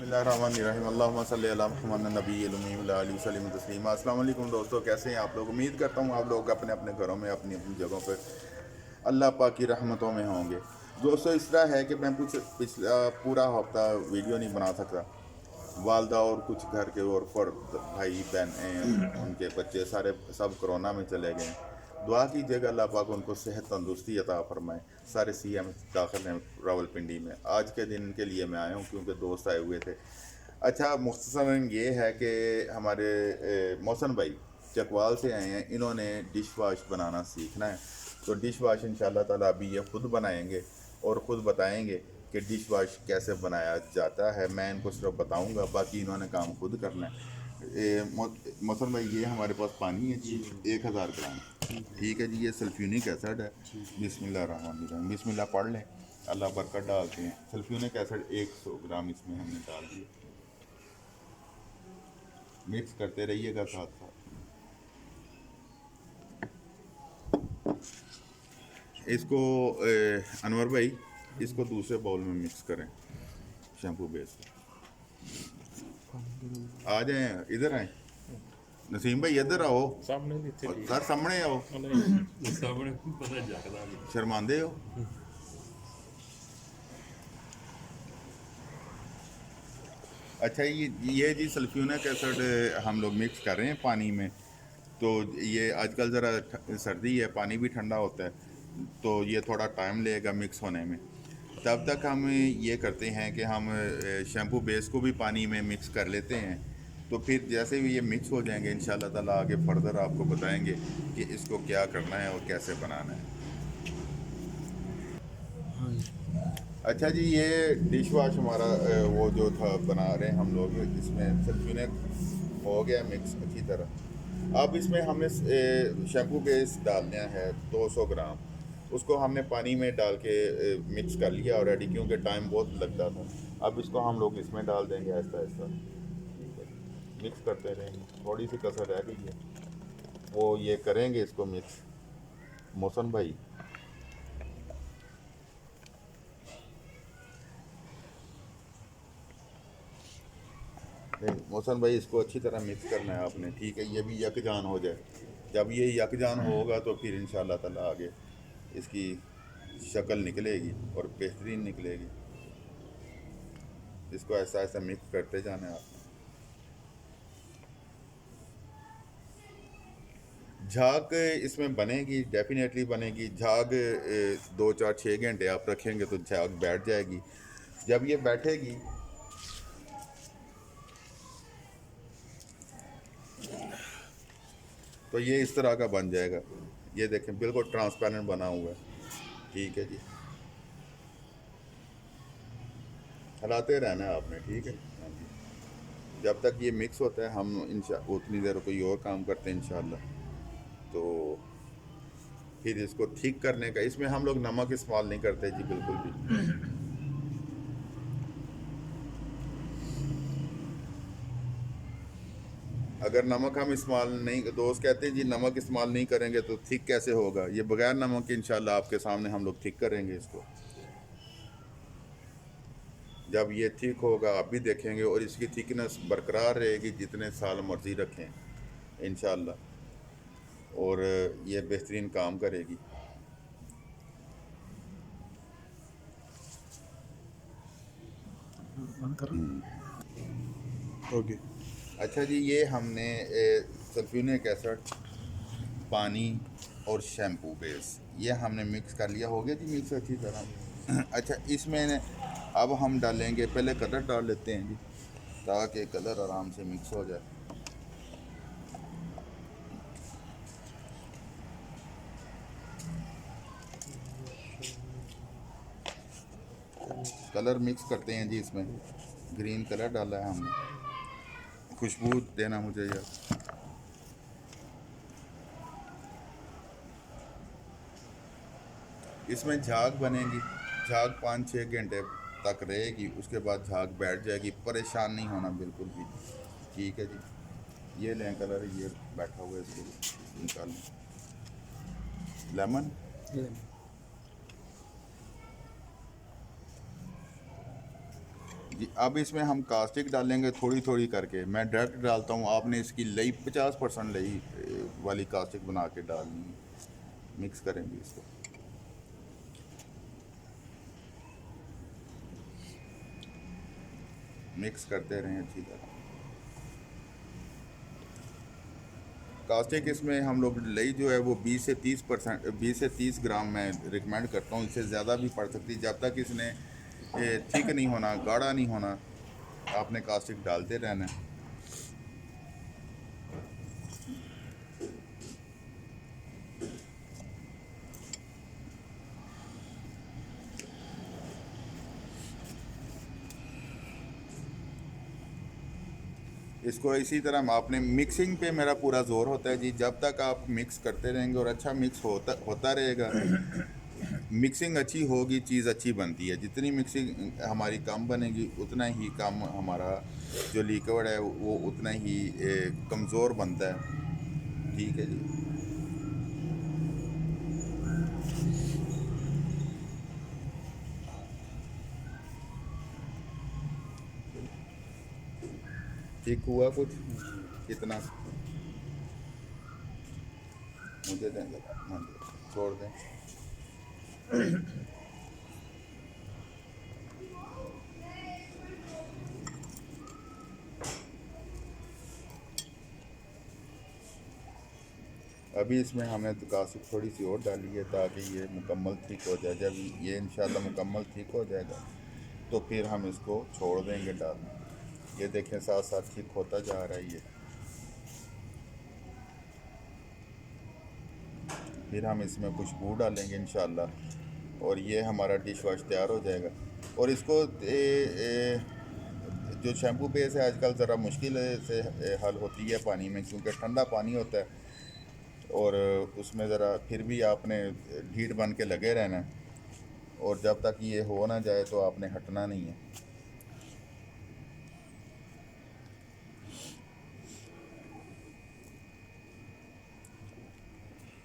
बिस्मिल्लाहिर्रहमानिर्रहीम अल्लाहुम्मा सल्ली अला मुहम्मद नबील उम्मी व अला आलिहि वसल्लम तस्लीमा। अस्सलाम वालेकुम दोस्तों, कैसे हैं आप लोग। उम्मीद करता हूँ आप लोग अपने अपने घरों में अपनी अपनी जगहों पर अल्लाह पाक की रहमतों में होंगे। दोस्तों इस तरह है कि मैं कुछ पिछला पूरा हफ्ता वीडियो नहीं बना सकता। वालदा और कुछ घर के और फर्द भाई बहन उनके बच्चे सारे सब कोरोना में चले गए। दुआ कीजिएगा अल्लाह पाक उनको सेहत तंदुरुस्ती अता फरमाए। सारे सीएम दाखिल हैं रावलपिंडी में। आज के दिन के लिए मैं आया हूँ क्योंकि दोस्त आए हुए थे। अच्छा, मुख्तसरन ये है कि हमारे मोहसन भाई चकवाल से आए हैं। इन्होंने डिश वाश बनाना सीखना है, तो डिश वाश इंशाल्लाह ताला अभी ये ख़ुद बनाएंगे और ख़ुद बताएंगे कि डिश वाश कैसे बनाया जाता है। मैं इनको सिर्फ बताऊंगा, बाकी इन्होंने काम खुद करना है। मौसम भाई ये हमारे पास पानी है जी 1000 ग्राम। ठीक है जी, ये सल्फ्यूनिक एसिड है। बिस्मिल्लाहिर्रहमानिर्रहीम, बिस्मिल्लाह पढ़ लें, अल्लाह बरकत डालते हैं। सल्फ्यूनिक एसिड 100 ग्राम इसमें हमने डाल दिया। मिक्स करते रहिएगा साथ साथ। इसको अनवर भाई इसको दूसरे बाउल में मिक्स करें शैम्पू बेस। आ जाए, इधर आए नसीम भाई, इधर आओ सर, सामने आओ। शर्मांदे हो। अच्छा, ये जी सल्फ्यूनिक एसिड हम लोग मिक्स कर रहे हैं पानी में। तो ये आजकल ज़रा सर्दी है, पानी भी ठंडा होता है, तो ये थोड़ा टाइम लेगा मिक्स होने में। तब तक हम ये करते हैं कि हम शैम्पू बेस को भी पानी में मिक्स कर लेते हैं। तो फिर जैसे भी ये मिक्स हो जाएंगे इंशाल्लाह ताला आगे फर्दर आपको बताएंगे कि इसको क्या करना है और कैसे बनाना है। अच्छा जी, ये डिश वाश हमारा वो जो था बना रहे हैं हम लोग, इसमें सल्फ्यूनिक हो गया मिक्स अच्छी तरह। अब इसमें हमें शैम्पू बेस डालना है 200 ग्राम। उसको हमने पानी में डाल के मिक्स कर लिया ऑलरेडी, क्योंकि टाइम बहुत लगता था। अब इसको हम लोग इसमें डाल देंगे ऐसा ऐसा। मिक्स करते रहेंगे, थोड़ी सी कसर रह गई है वो ये करेंगे इसको मिक्स मौसम भाई। मौसम भाई इसको अच्छी तरह मिक्स करना है आपने, ठीक है। ये भी यकजान हो जाए। जब ये यकजान होगा तो फिर इंशाल्लाह ताला आगे इसकी शक्ल निकलेगी और बेहतरीन निकलेगी। इसको ऐसा ऐसा मिक्स करते जाना है आपने। झाग इसमें बनेगी, डेफिनेटली बनेगी। झाग 2 4 6 घंटे आप रखेंगे तो झाग बैठ जाएगी। जब ये बैठेगी तो ये इस तरह का बन जाएगा। ये देखें बिल्कुल ट्रांसपेरेंट बना हुआ है, ठीक है जी। हलाते रहना है आपने, ठीक है। हाँ जी, जब तक ये मिक्स होता है हम उतनी देर कोई और काम करते हैं इंशाल्लाह। तो फिर इसको ठीक करने का, इसमें हम लोग नमक इस्तेमाल नहीं करते जी बिल्कुल भी। अगर नमक हम इस्तेमाल नहीं, दोस्त कहते हैं जी नमक इस्तेमाल नहीं करेंगे तो थिक कैसे होगा। ये बगैर नमक के इंशाल्लाह आपके सामने हम लोग थिक करेंगे इसको। जब ये थिक होगा आप भी देखेंगे और इसकी थिकनेस बरकरार रहेगी जितने साल मर्जी रखें इंशाल्लाह, और ये बेहतरीन काम करेगी। ओके। अच्छा जी, ये हमने सल्फ्यूनिक एसिड, पानी और शैम्पू बेस ये हमने मिक्स कर लिया। हो गया जी मिक्स अच्छी तरह। अच्छा, इसमें अब हम डालेंगे, पहले कलर डाल लेते हैं जी ताकि कलर आराम से मिक्स हो जाए। कलर मिक्स करते हैं जी। इसमें ग्रीन कलर डाला है हमने, खुशबू देना मुझे यार। इसमें झाग बनेगी। झाग 5 6 घंटे तक रहेगी, उसके बाद झाग बैठ जाएगी। परेशान नहीं होना बिल्कुल भी, ठीक है जी। ये लें कलर, ये बैठा हुआ है, इसको निकाल लें। लेमन, जी अब इसमें हम कास्टिक डालेंगे थोड़ी थोड़ी करके। मैं डायरेक्ट डालता हूँ, आपने इसकी लई 50% लई वाली कास्टिक बना के डालनी है। मिक्स करेंगे इसको। मिक्स करते रहें अच्छी तरह। कास्टिक इसमें हम लोग लई जो है वो 20 से 30 ग्राम मैं रिकमेंड करता हूँ। इससे ज़्यादा भी पड़ सकती है। जब तक इसने थिक नहीं होना, गाढ़ा नहीं होना, आपने कास्टिक डालते रहना है। इसको इसी तरह आपने मिक्सिंग पे मेरा पूरा जोर होता है जी। जब तक आप मिक्स करते रहेंगे और अच्छा मिक्स होता होता रहेगा, मिक्सिंग अच्छी होगी, चीज़ अच्छी बनती है। जितनी मिक्सिंग हमारी कम बनेगी उतना ही कम हमारा जो लिक्विड है वो उतना ही कमज़ोर बनता है। ठीक है जी। ठीक हुआ कुछ? कितना? मुझे दें जरा। हाँ जी, छोड़ दें। अभी इसमें हमने कासिक थोड़ी सी और डाली है ताकि ये मुकम्मल ठीक हो जाए। जब ये इंशाल्लाह मुकम्मल ठीक हो जाएगा तो फिर हम इसको छोड़ देंगे डालना। ये देखें साथ साथ ठीक होता जा रहा है ये। फिर हम इसमें खुशबू डालेंगे इंशाल्लाह और ये हमारा डिश वॉश तैयार हो जाएगा। और इसको जो शैम्पू बेस है आजकल ज़रा मुश्किल से हल होती है पानी में, क्योंकि ठंडा पानी होता है और उसमें ज़रा फिर भी आपने ढीठ बन के लगे रहना है। और जब तक ये हो ना जाए तो आपने हटना नहीं है।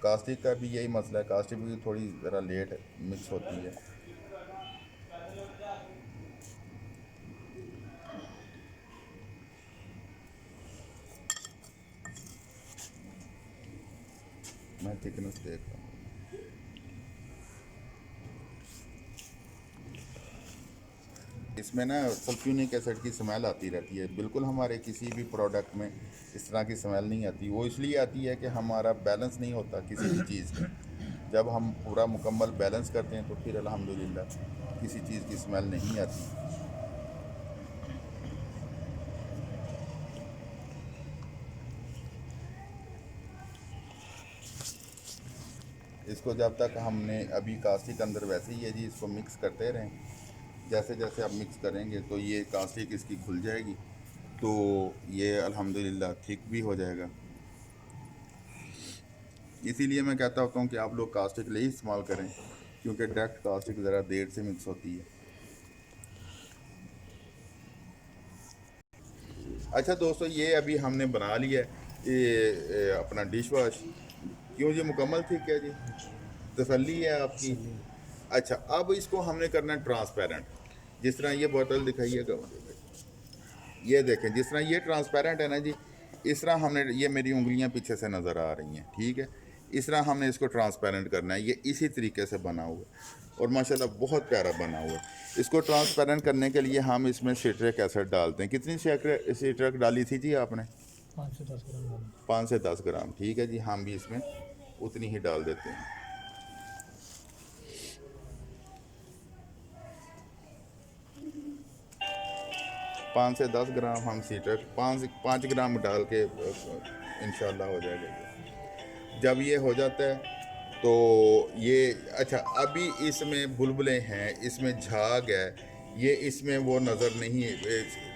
कास्टिक का भी यही मसला है, कास्टिक भी थोड़ी ज़रा लेट मिक्स होती है। मैं थिकनेस देख रहा हूँ। इसमें ना सल्फ्यूरिक एसिड की स्मेल आती रहती है। बिल्कुल हमारे किसी भी प्रोडक्ट में इस तरह की स्मेल नहीं आती। वो इसलिए आती है कि हमारा बैलेंस नहीं होता किसी भी चीज़ में। जब हम पूरा मुकम्मल बैलेंस करते हैं तो फिर अल्हम्दुलिल्लाह किसी चीज़ की स्मेल नहीं आती। इसको जब तक हमने अभी कास्टिक अंदर वैसे ही है जी, इसको मिक्स करते रहें। जैसे जैसे आप मिक्स करेंगे तो ये कास्टिक इसकी खुल जाएगी, तो ये अल्हम्दुलिल्लाह थिक भी हो जाएगा। इसीलिए मैं कहता होता हूँ कि आप लोग कास्टिक ले ही इस्तेमाल करें, क्योंकि डायरेक्ट कास्टिक ज़रा देर से मिक्स होती है। अच्छा दोस्तों, ये अभी हमने बना लिया है ये अपना डिश वॉश। क्यों जी, मुकम्मल ठीक है जी? तसल्ली है आपकी? अच्छा, अब इसको हमने करना है ट्रांसपेरेंट। जिस तरह ये बोतल दिखाइएगा, ये देखें जिस तरह ये ट्रांसपेरेंट है ना जी, इस तरह हमने, ये मेरी उंगलियां पीछे से नज़र आ रही हैं, ठीक है? इस तरह हमने इसको ट्रांसपेरेंट करना है। ये इसी तरीके से बना हुआ है और माशाल्लाह बहुत प्यारा बना हुआ है। इसको ट्रांसपेरेंट करने के लिए हम इसमें सिट्रिक एसिड डालते हैं। कितनी सिट्रिक डाली थी जी आपने? 5 से 10 ग्राम। 5 से 10 ग्राम, ठीक है जी। हम भी इसमें उतनी ही डाल देते हैं। पाँच से दस ग्राम हम सिट्रिक, 5 ग्राम डाल के इंशाल्लाह हो जाएगा ये। जब ये हो जाता है तो ये, अच्छा अभी इसमें बुलबुलें हैं, इसमें झाग है, ये इसमें वो नज़र नहीं,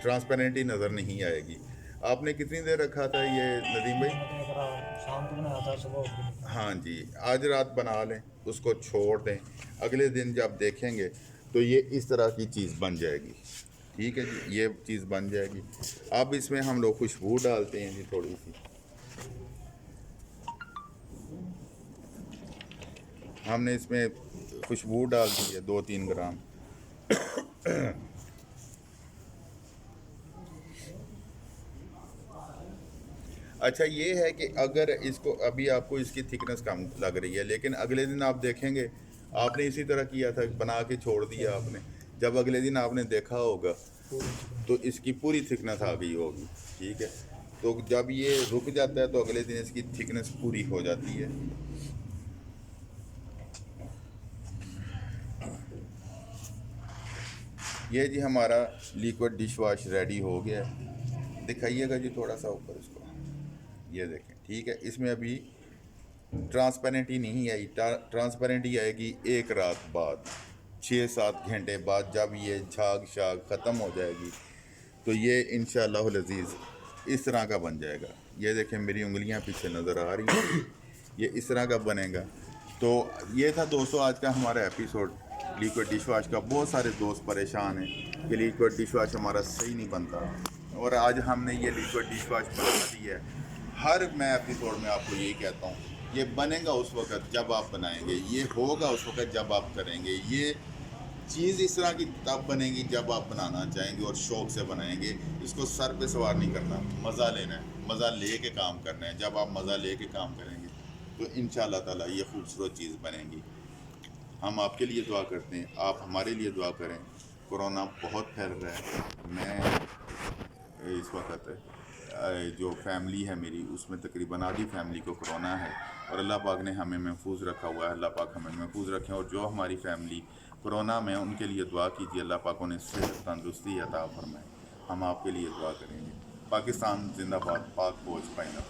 ट्रांसपेरेंटली नज़र नहीं आएगी। आपने कितनी देर रखा था ये नदीम भाई? मैंने एक रात शाम को बनाया था, सुबह उठ के निकाला। हाँ जी, आज रात बना लें, उसको छोड़ दें, अगले दिन जब देखेंगे तो ये इस तरह की चीज़ बन जाएगी। ठीक है जी, ये चीज़ बन जाएगी। अब इसमें हम लोग खुशबू डालते हैं जी थोड़ी सी। हमने इसमें खुशबू डाल दी है 2-3 ग्राम। अच्छा ये है कि अगर इसको अभी आपको इसकी थिकनेस कम लग रही है, लेकिन अगले दिन आप देखेंगे आपने इसी तरह किया था, बना के छोड़ दिया आपने, जब अगले दिन आपने देखा होगा पूरी चिकन। तो इसकी पूरी थिकनेस आ गई होगी। ठीक है, तो जब ये रुक जाता है तो अगले दिन इसकी थिकनेस पूरी हो जाती है। ये जी हमारा लिक्विड डिश वॉश रेडी हो गया है। दिखाइएगा जी थोड़ा सा ऊपर इसको, ये देखें। ठीक है, इसमें अभी ट्रांसपेरेंट ही नहीं आई, ट्रांसपेरेंट ही आएगी एक रात बाद, 6-7 घंटे बाद, जब ये झाग शाग ख़त्म हो जाएगी तो ये इंशाअल्लाह लजीज़ इस तरह का बन जाएगा। ये देखें मेरी उंगलियां पीछे नज़र आ रही हैं, ये इस तरह का बनेगा। तो ये था दोस्तों आज का हमारा एपिसोड लिक्विड डिश वॉश का। बहुत सारे दोस्त परेशान हैं कि लिक्विड डिश वॉश हमारा सही नहीं बनता, और आज हमने ये लिक्विड डिश वॉश बना दी है। हर मैं एपिसोड में आपको यही कहता हूँ, ये बनेगा उस वक्त जब आप बनाएंगे, ये होगा उस वक्त जब आप करेंगे। ये चीज़ इस तरह की तब बनेगी जब आप बनाना चाहेंगे और शौक़ से बनाएंगे। इसको सर पे सवार नहीं करना, मज़ा लेना है, मज़ा ले के काम करना है। जब आप मज़ा ले के काम करेंगे तो इंशाअल्लाह ताला ये खूबसूरत चीज़ बनेगी। हम आपके लिए दुआ करते हैं, आप हमारे लिए दुआ करें। कोरोना बहुत फैल रहा है। मैं इस वक्त जो फैमिली है मेरी, उसमें तकरीबन आधी फैमिली को कोरोना है, और अल्लाह पाक ने हमें महफूज रखा हुआ है। अल्लाह पाक हमें महफूज रखें, और जो हमारी फैमिली कोरोना में, उनके लिए दुआ कीजिए, अल्लाह पाक उन्हें सेहत तंदुरुस्ती अता फरमाए। हम आपके लिए दुआ करेंगे। पाकिस्तान जिंदाबाद, पाक फौज पाइंदा।